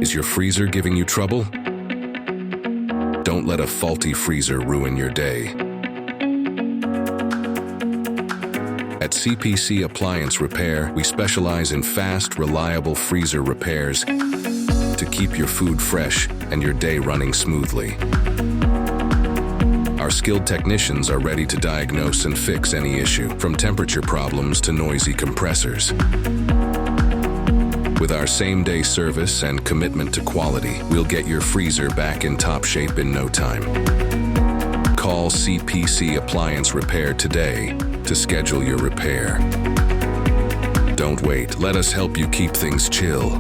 Is your freezer giving you trouble? Don't let a faulty freezer ruin your day. At CPC Appliance Repair, we specialize in fast, reliable freezer repairs to keep your food fresh and your day running smoothly. Our skilled technicians are ready to diagnose and fix any issue, from temperature problems to noisy compressors. With our same-day service and commitment to quality, we'll get your freezer back in top shape in no time. Call CPC Appliance Repair today to schedule your repair. Don't wait. Let us help you keep things chill.